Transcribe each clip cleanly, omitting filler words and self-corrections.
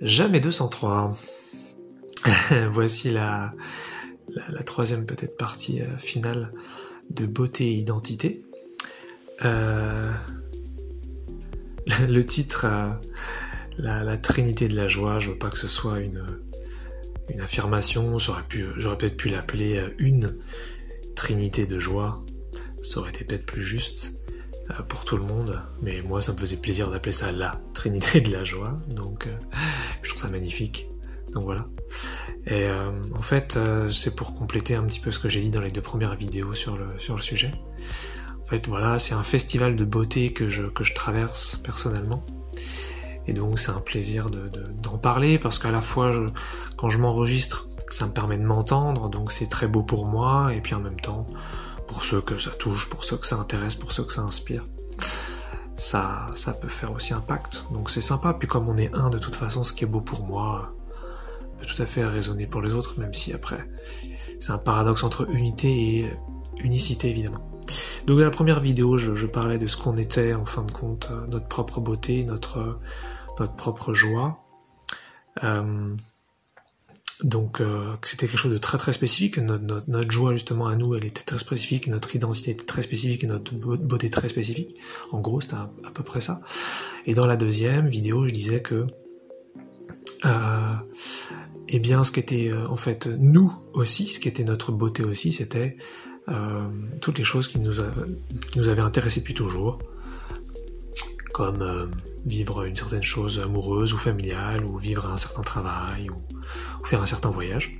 Jamais 203. Voici la troisième peut-être partie finale de beauté et identité. Le titre, la trinité de la joie, je veux pas que ce soit une affirmation, j'aurais peut-être pu l'appeler une trinité de joie, ça aurait été peut-être plus juste pour tout le monde, mais moi ça me faisait plaisir d'appeler ça la trinité de la joie, donc je trouve ça magnifique, donc voilà. Et en fait c'est pour compléter un petit peu ce que j'ai dit dans les 2 premières vidéos sur le sujet. En fait voilà, c'est un festival de beauté que je traverse personnellement, et donc c'est un plaisir d'en parler, parce qu'à la fois quand je m'enregistre, ça me permet de m'entendre, donc c'est très beau pour moi, et puis en même temps pour ceux que ça touche, pour ceux que ça intéresse, pour ceux que ça inspire, ça peut faire aussi impact, donc c'est sympa. Puis comme on est un de toute façon, ce qui est beau pour moi peut tout à fait résonner pour les autres, même si après c'est un paradoxe entre unité et unicité évidemment. Donc dans la première vidéo, je parlais de ce qu'on était en fin de compte, notre propre beauté, notre propre joie, donc que c'était quelque chose de très très spécifique, notre joie justement à nous, elle était très spécifique, notre identité était très spécifique et notre beauté très spécifique. En gros c'était à peu près ça. Et dans la deuxième vidéo je disais que eh bien ce qui était en fait nous aussi, ce qui était notre beauté aussi, c'était toutes les choses qui nous avaient intéressés depuis toujours, comme vivre une certaine chose amoureuse ou familiale, ou vivre un certain travail, ou faire un certain voyage.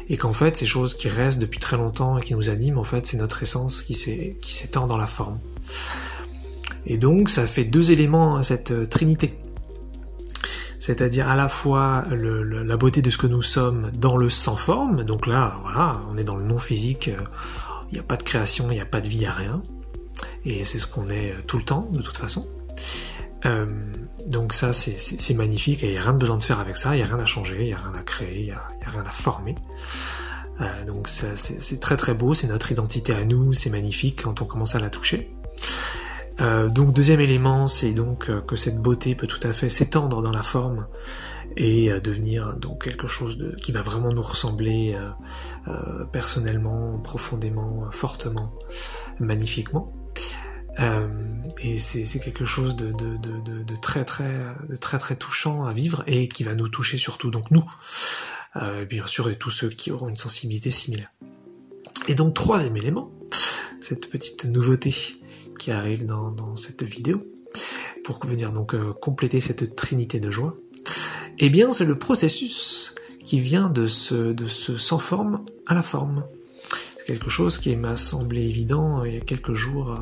Et qu'en fait, ces choses qui restent depuis très longtemps et qui nous animent, en fait, c'est notre essence qui s'étend dans la forme. Et donc, ça fait 2 éléments à cette trinité. C'est-à-dire à la fois la beauté de ce que nous sommes dans le sans forme, donc là, voilà, on est dans le non physique, il n'y a pas de création, il n'y a pas de vie, il n'y a rien. Et c'est ce qu'on est tout le temps, de toute façon. Donc ça c'est magnifique, et il n'y a rien de besoin de faire avec ça, il n'y a rien à changer, il n'y a rien à créer, il n'y a rien à former. Donc c'est très très beau, c'est notre identité à nous, c'est magnifique quand on commence à la toucher. Donc deuxième élément, c'est donc que cette beauté peut tout à fait s'étendre dans la forme et devenir donc quelque chose qui va vraiment nous ressembler personnellement, profondément, fortement, magnifiquement. Et c'est quelque chose de très très touchant à vivre, et qui va nous toucher surtout donc nous, bien sûr, et tous ceux qui auront une sensibilité similaire. Et donc troisième élément, cette petite nouveauté qui arrive dans cette vidéo pour venir donc compléter cette trinité de joie, eh bien c'est le processus qui vient de ce sans forme à la forme. C'est quelque chose qui m'a semblé évident il y a quelques jours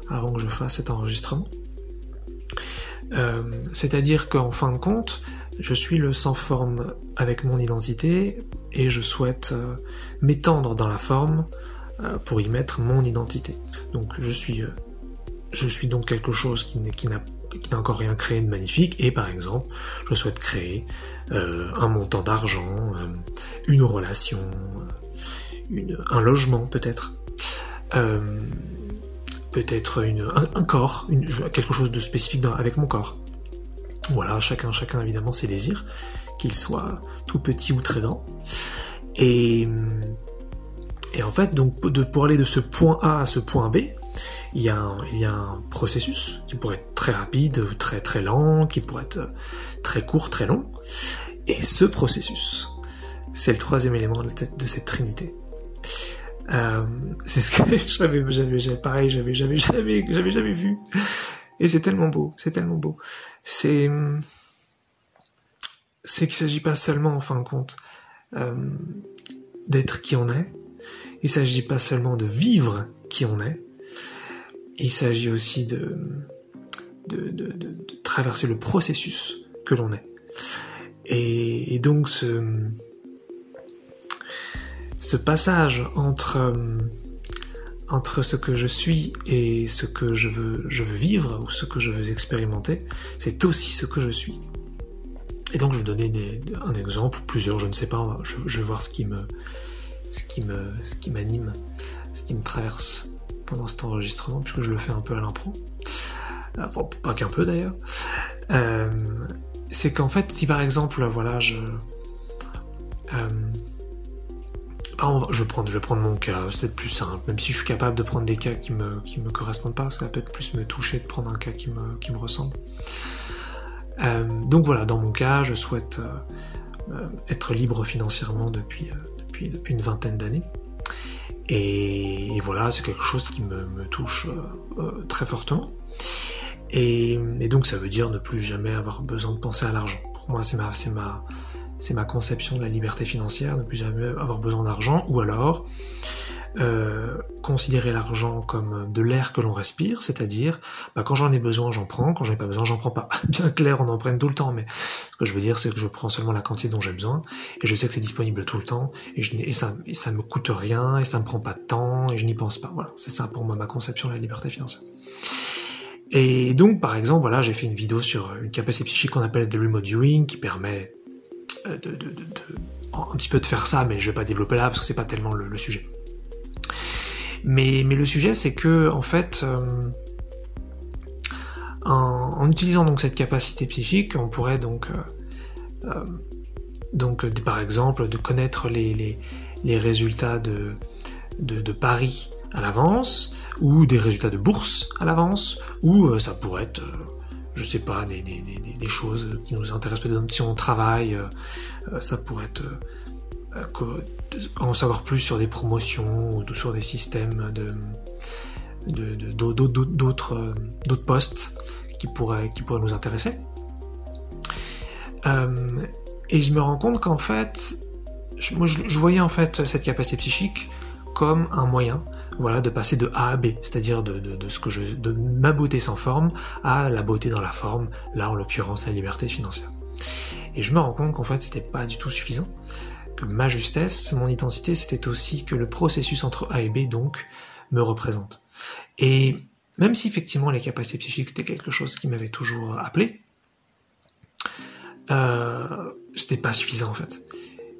avant que je fasse cet enregistrement. C'est-à-dire qu'en fin de compte, je suis le sans forme avec mon identité, et je souhaite m'étendre dans la forme pour y mettre mon identité. Donc je suis donc quelque chose qui n'a encore rien créé de magnifique, et par exemple, je souhaite créer un montant d'argent, une relation, un logement peut-être, peut-être un corps, quelque chose de spécifique avec mon corps. Voilà, chacun évidemment ses désirs, qu'ils soient tout petits ou très grands. Et en fait, donc pour aller de ce point A à ce point B, il y a un processus qui pourrait être très rapide, très très lent, qui pourrait être très court, très long. Et ce processus, c'est le troisième élément de cette trinité. C'est ce que j'avais jamais vu, et c'est tellement beau, c'est qu'il s'agit pas seulement en fin de compte d'être qui on est, il s'agit pas seulement de vivre qui on est, il s'agit aussi de traverser le processus que l'on est, et donc ce passage entre ce que je suis et ce que je veux vivre, ou ce que je veux expérimenter, c'est aussi ce que je suis. Et donc je vais donner un exemple, ou plusieurs, je ne sais pas, je vais voir ce qui m'anime, ce qui me traverse pendant cet enregistrement, puisque je le fais un peu à l'impro. Enfin, pas qu'un peu d'ailleurs. c'est qu'en fait, si par exemple, voilà, je vais prendre mon cas, c'est peut-être plus simple, même si je suis capable de prendre des cas qui me correspondent pas, ça va peut-être plus me toucher de prendre un cas qui me ressemble. Donc voilà, dans mon cas, je souhaite être libre financièrement depuis une vingtaine d'années. Et voilà, c'est quelque chose qui me touche très fortement. Et donc ça veut dire ne plus jamais avoir besoin de penser à l'argent. Pour moi, c'est ma conception de la liberté financière, ne plus jamais avoir besoin d'argent, ou alors considérer l'argent comme de l'air que l'on respire, c'est-à-dire quand j'en ai besoin, j'en prends, quand j'en ai pas besoin, j'en prends pas. Bien clair, on en prenne tout le temps, mais ce que je veux dire, c'est que je prends seulement la quantité dont j'ai besoin, et je sais que c'est disponible tout le temps, et ça me coûte rien, et ça me prend pas de temps, et je n'y pense pas. Voilà, c'est ça pour moi ma conception de la liberté financière. Et donc, par exemple, voilà, j'ai fait une vidéo sur une capacité psychique qu'on appelle the remote viewing, qui permet un petit peu de faire ça, mais je vais pas développer là parce que c'est pas tellement le sujet. Mais le sujet, c'est que en fait, en utilisant donc cette capacité psychique, on pourrait donc par exemple de connaître les résultats de paris à l'avance, ou des résultats de bourse à l'avance, ou ça pourrait être je sais pas, des choses qui nous intéressent peut-être si on travaille, ça pourrait être en savoir plus sur des promotions ou sur des systèmes d'autres postes qui pourraient nous intéresser. Et je me rends compte qu'en fait, je voyais en fait cette capacité psychique comme un moyen, voilà, de passer de A à B, c'est-à-dire de ma beauté sans forme à la beauté dans la forme, là en l'occurrence la liberté financière. Et je me rends compte qu'en fait c'était pas du tout suffisant, que ma justesse, mon identité, c'était aussi que le processus entre A et B donc me représente. Et même si effectivement les capacités psychiques c'était quelque chose qui m'avait toujours appelé, c'était pas suffisant en fait.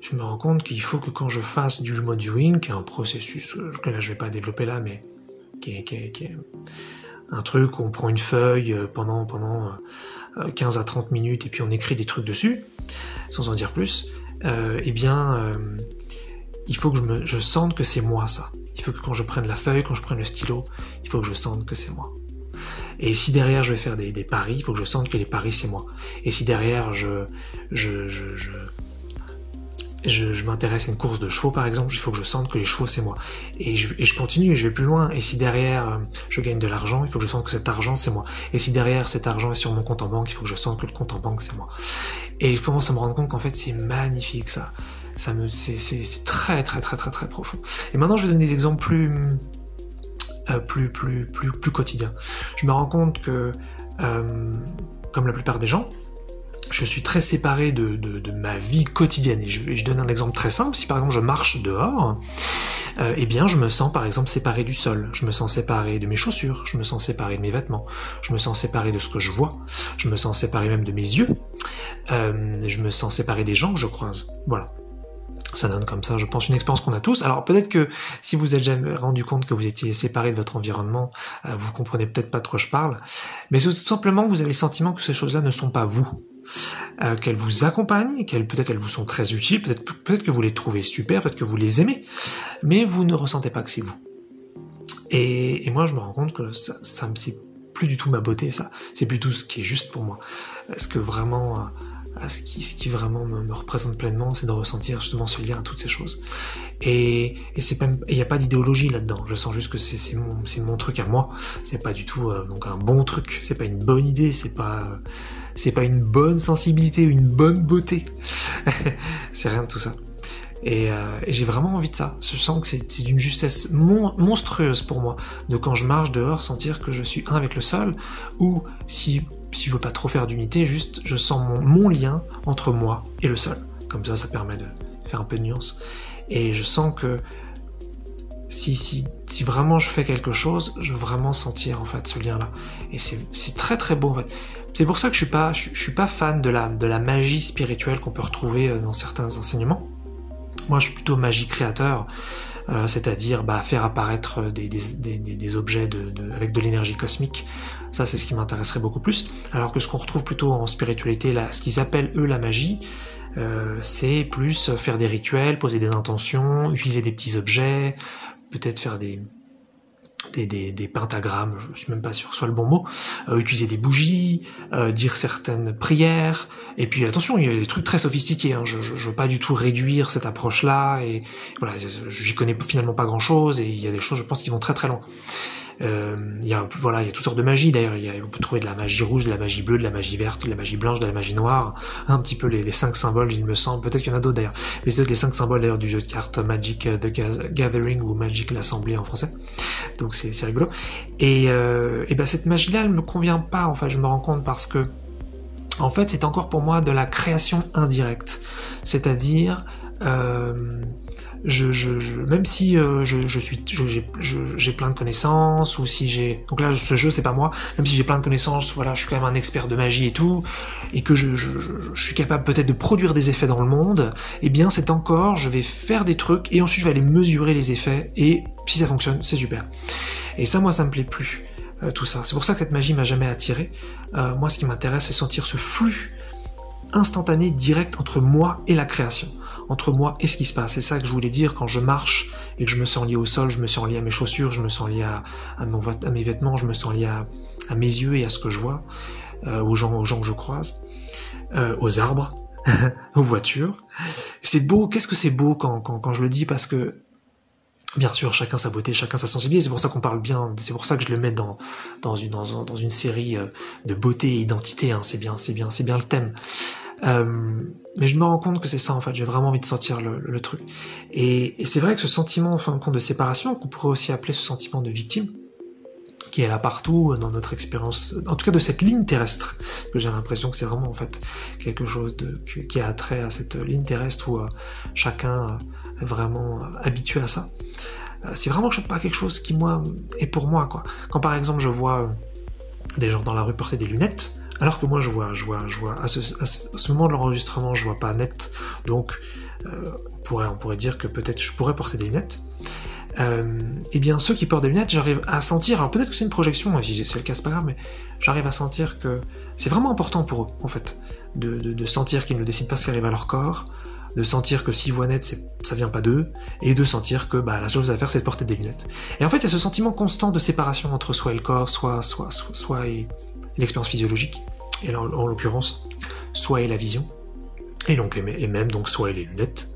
Je me rends compte qu'il faut que quand je fasse du remote viewing, qui est un processus que là je vais pas développer là, mais qui est un truc où on prend une feuille pendant 15 à 30 minutes et puis on écrit des trucs dessus, sans en dire plus, il faut que je sente que c'est moi ça. Il faut que quand je prenne la feuille, quand je prenne le stylo, il faut que je sente que c'est moi. Et si derrière je vais faire des paris, il faut que je sente que les paris c'est moi. Et si derrière je m'intéresse à une course de chevaux par exemple, il faut que je sente que les chevaux c'est moi. Et je continue et je vais plus loin. Et si derrière je gagne de l'argent, il faut que je sente que cet argent c'est moi. Et si derrière cet argent est sur mon compte en banque, il faut que je sente que le compte en banque c'est moi. Et je commence à me rendre compte qu'en fait c'est magnifique ça. C'est très très très très très profond. Et maintenant je vais donner des exemples plus quotidiens. Je me rends compte que comme la plupart des gens, je suis très séparé de ma vie quotidienne. Et je donne un exemple très simple. Si par exemple je marche dehors, je me sens par exemple séparé du sol. Je me sens séparé de mes chaussures. Je me sens séparé de mes vêtements. Je me sens séparé de ce que je vois. Je me sens séparé même de mes yeux. Je me sens séparé des gens que je croise. Voilà. Ça donne comme ça, je pense, une expérience qu'on a tous. Alors peut-être que si vous êtes jamais rendu compte que vous étiez séparé de votre environnement, vous comprenez peut-être pas de quoi je parle, mais tout simplement vous avez le sentiment que ces choses-là ne sont pas vous, qu'elles vous accompagnent, peut-être elles vous sont très utiles, peut-être que vous les trouvez super, peut-être que vous les aimez, mais vous ne ressentez pas que c'est vous. Et moi je me rends compte que ça c'est plus du tout ma beauté, ça, c'est plutôt ce qui est juste pour moi, ce qui vraiment me représente pleinement, c'est de ressentir justement ce lien à toutes ces choses. Et il n'y a pas d'idéologie là-dedans. Je sens juste que c'est mon truc à moi. C'est pas du tout donc un bon truc. C'est pas une bonne idée. C'est pas une bonne sensibilité, une bonne beauté. C'est rien de tout ça. Et j'ai vraiment envie de ça. Je sens que c'est d'une justesse monstrueuse pour moi de quand je marche dehors sentir que je suis un avec le sol, ou si je veux pas trop faire d'unité, juste je sens mon lien entre moi et le sol. Comme ça permet de faire un peu de nuance. Et je sens que si vraiment je fais quelque chose, je veux vraiment sentir en fait ce lien-là. Et c'est très très beau en fait. C'est pour ça que je suis pas fan de la magie spirituelle qu'on peut retrouver dans certains enseignements. Moi je suis plutôt magie créateur. c'est-à-dire faire apparaître des objets avec de l'énergie cosmique. Ça, c'est ce qui m'intéresserait beaucoup plus. Alors que ce qu'on retrouve plutôt en spiritualité, là, ce qu'ils appellent eux la magie, c'est plus faire des rituels, poser des intentions, utiliser des petits objets, peut-être faire des pentagrammes, je suis même pas sûr que ce soit le bon mot, utiliser des bougies, dire certaines prières, et puis attention, il y a des trucs très sophistiqués, hein, je veux pas du tout réduire cette approche-là, et voilà, j'y connais finalement pas grand-chose, et il y a des choses, je pense, qui vont très très loin. Il y a toutes sortes de magie, d'ailleurs, on peut trouver de la magie rouge, de la magie bleue, de la magie verte, de la magie blanche, de la magie noire, un petit peu les 5 symboles, il me semble, peut-être qu'il y en a d'autres d'ailleurs, mais c'est les 5 symboles d'ailleurs du jeu de cartes Magic the Gathering ou Magic l'Assemblée en français, donc c'est rigolo, et cette magie-là, elle me convient pas, en fait, je me rends compte, parce que en fait, c'est encore pour moi de la création indirecte, c'est-à-dire même si j'ai plein de connaissances, ou si donc là ce jeu c'est pas moi, même si j'ai plein de connaissances, voilà, je suis quand même un expert de magie et tout, et que je suis capable peut-être de produire des effets dans le monde, et bien c'est encore, je vais faire des trucs et ensuite je vais aller mesurer les effets, et si ça fonctionne, c'est super. Et ça, moi, ça me plaît plus, tout ça. C'est pour ça que cette magie m'a jamais attiré. Moi, ce qui m'intéresse, c'est sentir ce flux instantané, direct entre moi et la création, entre moi et ce qui se passe. C'est ça que je voulais dire quand je marche et que je me sens lié au sol, je me sens lié à mes chaussures, je me sens lié à mes vêtements, je me sens lié à mes yeux et à ce que je vois, aux gens que je croise, aux arbres, aux voitures. C'est beau, qu'est-ce que c'est beau quand je le dis, parce que bien sûr, chacun sa beauté, chacun sa sensibilité, c'est pour ça qu'on parle bien, c'est pour ça que je le mets dans une série de beauté et identité, hein. C'est bien le thème. Mais je me rends compte que c'est ça, en fait, j'ai vraiment envie de sentir le truc. Et c'est vrai que ce sentiment, en fin de compte, de séparation, qu'on pourrait aussi appeler ce sentiment de victime, qui est là partout dans notre expérience, en tout cas de cette ligne terrestre, que j'ai l'impression que c'est vraiment, en fait, quelque chose qui a trait à cette ligne terrestre où chacun est vraiment habitué à ça. C'est vraiment pas quelque chose qui, moi, est pour moi, quoi. Quand, par exemple, je vois des gens dans la rue porter des lunettes, alors que moi je vois à ce moment de l'enregistrement, je vois pas net, donc on pourrait dire que peut-être je pourrais porter des lunettes. Et bien ceux qui portent des lunettes, j'arrive à sentir, alors peut-être que c'est une projection, et si c'est le cas c'est pas grave, mais j'arrive à sentir que c'est vraiment important pour eux, en fait, de sentir qu'ils ne dessinent pas ce qui arrive à leur corps, de sentir que s'ils voient net, ça vient pas d'eux, et de sentir que la seule chose à faire, c'est de porter des lunettes. Et en fait, il y a ce sentiment constant de séparation entre soi et le corps, soit et l'expérience physiologique, et là, en l'occurrence, soi et la vision, et même donc soi et les lunettes.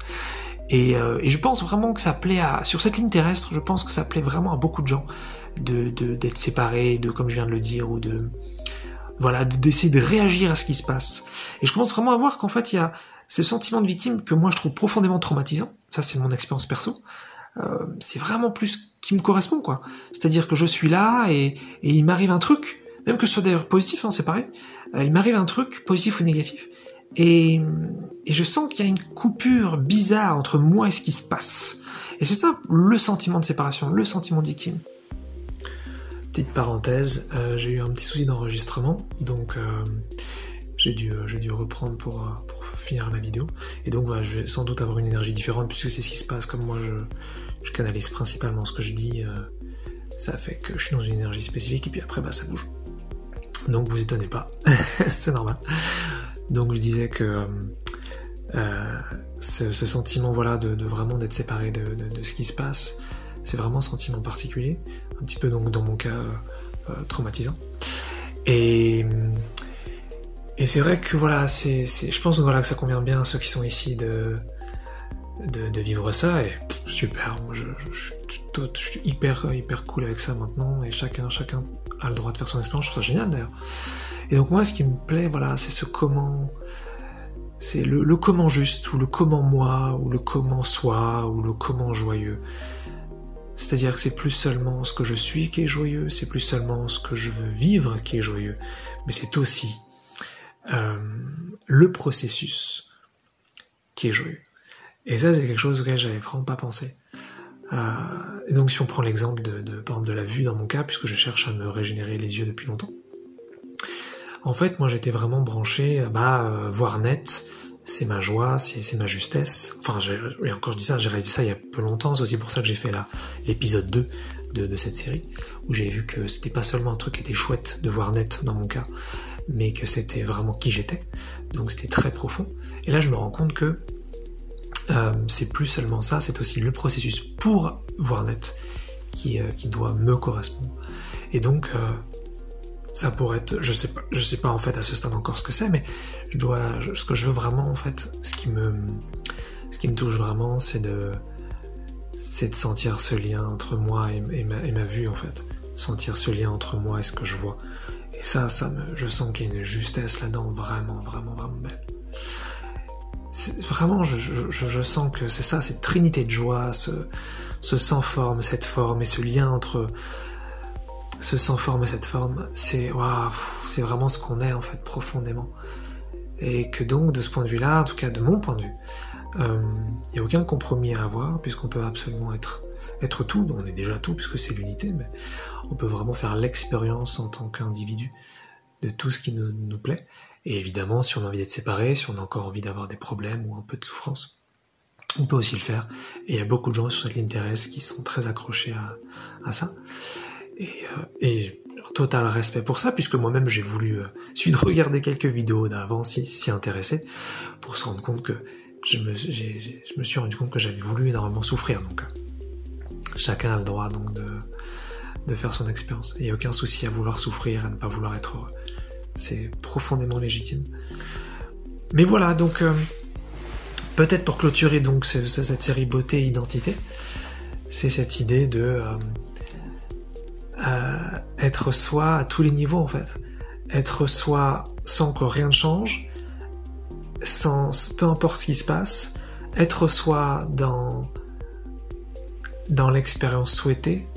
Et je pense vraiment que ça plaît sur cette ligne terrestre, je pense que ça plaît vraiment à beaucoup de gens d'être séparés, comme je viens de le dire, ou d'essayer de réagir à ce qui se passe. Et je commence vraiment à voir qu'en fait, il y a ce sentiment de victime que moi je trouve profondément traumatisant. Ça, c'est mon expérience perso. C'est vraiment plus qui me correspond, quoi. C'est-à-dire que je suis là et il m'arrive un truc, même que ce soit d'ailleurs positif, hein, c'est pareil. Il m'arrive un truc, positif ou négatif, et je sens qu'il y a une coupure bizarre entre moi et ce qui se passe. Et c'est ça, le sentiment de séparation, le sentiment de victime. Petite parenthèse, j'ai eu un petit souci d'enregistrement, donc j'ai dû reprendre pour finir la vidéo. Et donc voilà, je vais sans doute avoir une énergie différente, puisque c'est ce qui se passe, comme moi je canalise principalement ce que je dis, ça fait que je suis dans une énergie spécifique, et puis après ça bouge. Donc vous étonnez pas, c'est normal. Donc je disais que ce sentiment de vraiment d'être séparé de ce qui se passe, c'est vraiment un sentiment particulier, un petit peu donc dans mon cas traumatisant. Et c'est vrai que je pense que ça convient bien à ceux qui sont ici de vivre ça, et super, moi je suis hyper cool avec ça maintenant, et chacun a le droit de faire son expérience, je trouve ça génial d'ailleurs. Et donc moi ce qui me plaît, c'est ce comment, c'est le comment juste, ou le comment moi, ou le comment soi, ou le comment joyeux. C'est-à-dire que c'est plus seulement ce que je suis qui est joyeux, c'est plus seulement ce que je veux vivre qui est joyeux, mais c'est aussi le processus qui est joyeux. Et ça, c'est quelque chose auquel j'avais vraiment pas pensé. Et donc, si on prend l'exemple par exemple de la vue dans mon cas, puisque je cherche à me régénérer les yeux depuis longtemps, en fait, moi, j'étais vraiment branché, voir net, c'est ma joie, c'est ma justesse. Enfin, et encore je dis ça, j'ai réalisé ça il y a peu longtemps, c'est aussi pour ça que j'ai fait l'épisode 2 de cette série, où j'ai vu que c'était pas seulement un truc qui était chouette de voir net dans mon cas, mais que c'était vraiment qui j'étais, donc c'était très profond. Et là je me rends compte que c'est plus seulement ça, c'est aussi le processus pour voir net qui doit me correspondre. Et donc ça pourrait être, je sais pas en fait à ce stade encore ce que c'est, mais ce que je veux vraiment en fait, ce qui me touche vraiment, c'est de sentir ce lien entre moi et ma vue en fait, sentir ce lien entre moi et ce que je vois. Et ça je sens qu'il y a une justesse là-dedans vraiment, vraiment, vraiment belle. Vraiment, je sens que c'est ça, cette trinité de joie, ce sans forme, cette forme, et ce lien entre ce sans forme et cette forme, c'est c'est vraiment ce qu'on est en fait profondément. Et que donc de ce point de vue-là, en tout cas de mon point de vue, il n'y a aucun compromis à avoir, puisqu'on peut absolument être tout, on est déjà tout puisque c'est l'unité, mais on peut vraiment faire l'expérience en tant qu'individu de tout ce qui nous plaît. Et évidemment, si on a envie d'être séparé, si on a encore envie d'avoir des problèmes ou un peu de souffrance, on peut aussi le faire. Et il y a beaucoup de gens sur cette ligne terrestre qui sont très accrochés à ça. Et total respect pour ça, puisque moi-même j'ai voulu suite de regarder quelques vidéos d'avant, s'y intéresser, pour se rendre compte que je me suis rendu compte que j'avais voulu énormément souffrir. Donc chacun a le droit donc de faire son expérience. Il n'y a aucun souci à vouloir souffrir, à ne pas vouloir être heureux. C'est profondément légitime. Mais voilà, donc peut-être pour clôturer donc cette série beauté et identité, c'est cette idée de être soi à tous les niveaux en fait. Être soi sans que rien ne change, peu importe ce qui se passe, être soi dans l'expérience souhaitée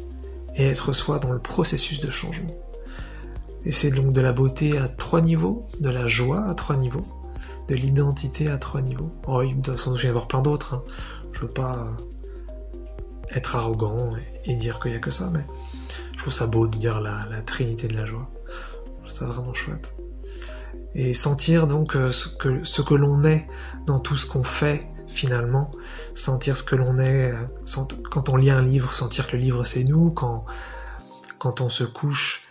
et être soi dans le processus de changement. Et c'est donc de la beauté à 3 niveaux, de la joie à 3 niveaux, de l'identité à 3 niveaux. Oh, de toute façon, je vais y avoir plein d'autres, hein. Je veux pas être arrogant et dire qu'il y a que ça, mais je trouve ça beau de dire la trinité de la joie. Je trouve ça vraiment chouette. Et sentir donc ce que l'on est dans tout ce qu'on fait, finalement, sentir ce que l'on est, quand on lit un livre, sentir que le livre c'est nous, quand on se couche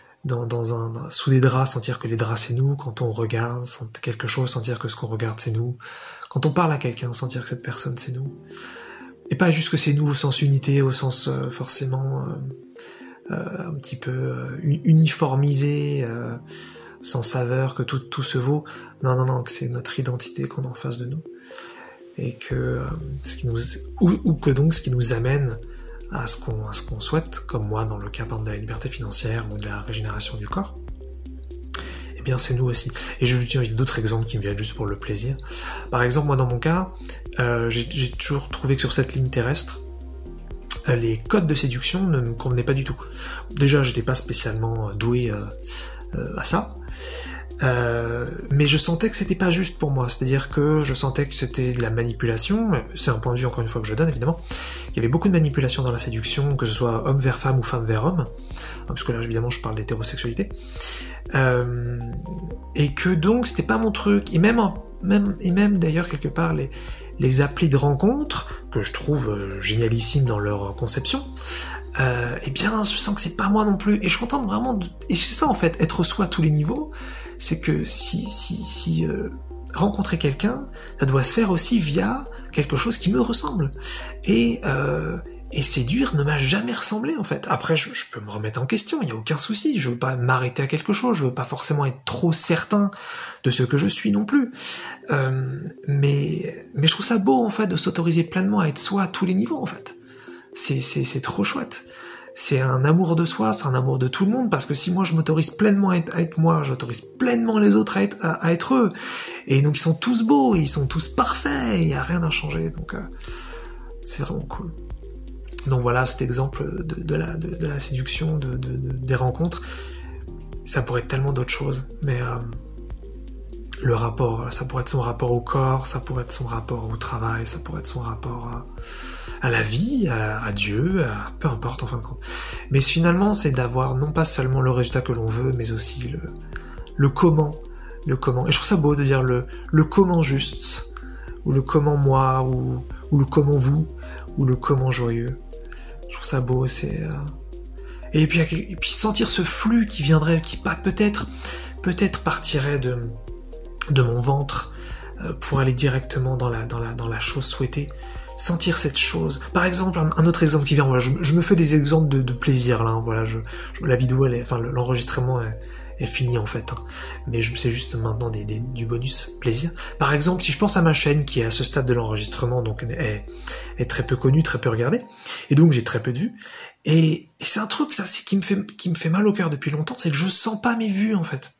sous des draps, sentir que les draps c'est nous, quand on regarde quelque chose, sentir que ce qu'on regarde c'est nous, quand on parle à quelqu'un, sentir que cette personne c'est nous, et pas juste que c'est nous au sens unité, au sens forcément un petit peu uniformisé, sans saveur, que tout se vaut, non, que c'est notre identité qu'on a en face de nous, et que ce qui nous amène à ce qu'on souhaite, comme moi dans le cas par exemple de la liberté financière ou de la régénération du corps, eh bien c'est nous aussi. Et je vais utiliser d'autres exemples qui me viennent juste pour le plaisir. Par exemple, moi dans mon cas, j'ai toujours trouvé que sur cette ligne terrestre, les codes de séduction ne me convenaient pas du tout. Déjà, j'étais pas spécialement doué à ça, mais je sentais que c'était pas juste pour moi, c'est-à-dire que je sentais que c'était de la manipulation, c'est un point de vue encore une fois que je donne évidemment, il y avait beaucoup de manipulation dans la séduction, que ce soit homme vers femme ou femme vers homme, parce que là évidemment je parle d'hétérosexualité, et que donc c'était pas mon truc, et même d'ailleurs quelque part les applis de rencontres, que je trouve génialissimes dans leur conception, eh bien je sens que c'est pas moi non plus, et je suis content vraiment et c'est ça en fait, être soi à tous les niveaux, c'est que si rencontrer quelqu'un, ça doit se faire aussi via quelque chose qui me ressemble, et séduire ne m'a jamais ressemblé en fait. Après je peux me remettre en question, il n'y a aucun souci, je veux pas m'arrêter à quelque chose, je veux pas forcément être trop certain de ce que je suis non plus, mais je trouve ça beau en fait de s'autoriser pleinement à être soi à tous les niveaux en fait. C'est trop chouette. C'est un amour de soi, c'est un amour de tout le monde, parce que si moi je m'autorise pleinement à être moi, j'autorise pleinement les autres à être eux. Et donc ils sont tous beaux, ils sont tous parfaits, il n'y a rien à changer, donc c'est vraiment cool. Donc voilà cet exemple de la séduction, des rencontres. Ça pourrait être tellement d'autres choses, mais le rapport, ça pourrait être son rapport au corps, ça pourrait être son rapport au travail, ça pourrait être son rapport à la vie, à Dieu, peu importe en fin de compte. Mais finalement, c'est d'avoir non pas seulement le résultat que l'on veut, mais aussi le comment. Et je trouve ça beau de dire le comment juste, ou le comment moi, ou le comment vous, ou le comment joyeux. Je trouve ça beau, c'est... Et puis sentir ce flux qui viendrait, qui peut-être partirait de mon ventre pour aller directement dans la chose souhaitée. Sentir cette chose. Par exemple, un autre exemple qui vient, voilà, je me fais des exemples de plaisir là, hein, voilà, la vidéo, l'enregistrement est fini en fait, hein, mais c'est juste maintenant du bonus plaisir. Par exemple, si je pense à ma chaîne qui est à ce stade de l'enregistrement, donc est très peu connue, très peu regardée, et donc j'ai très peu de vues, et c'est un truc ça, qui me fait mal au cœur depuis longtemps, c'est que je sens pas mes vues en fait.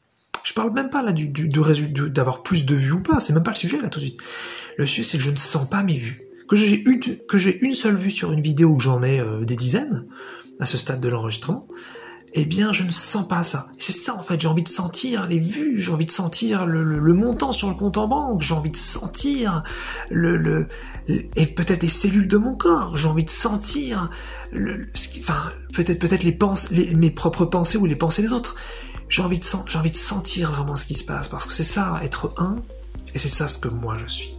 Je parle même pas là d'avoir plus de vues ou pas, c'est même pas le sujet là tout de suite. Le sujet c'est que je ne sens pas mes vues. Que j'ai une seule vue sur une vidéo où j'en ai des dizaines, à ce stade de l'enregistrement, eh bien je ne sens pas ça. C'est ça en fait, j'ai envie de sentir les vues, j'ai envie de sentir le montant sur le compte en banque, j'ai envie de sentir et peut-être les cellules de mon corps, j'ai envie de sentir peut-être mes propres pensées ou les pensées des autres. J'ai envie de sentir vraiment ce qui se passe, parce que c'est ça, être un, et c'est ça ce que moi je suis.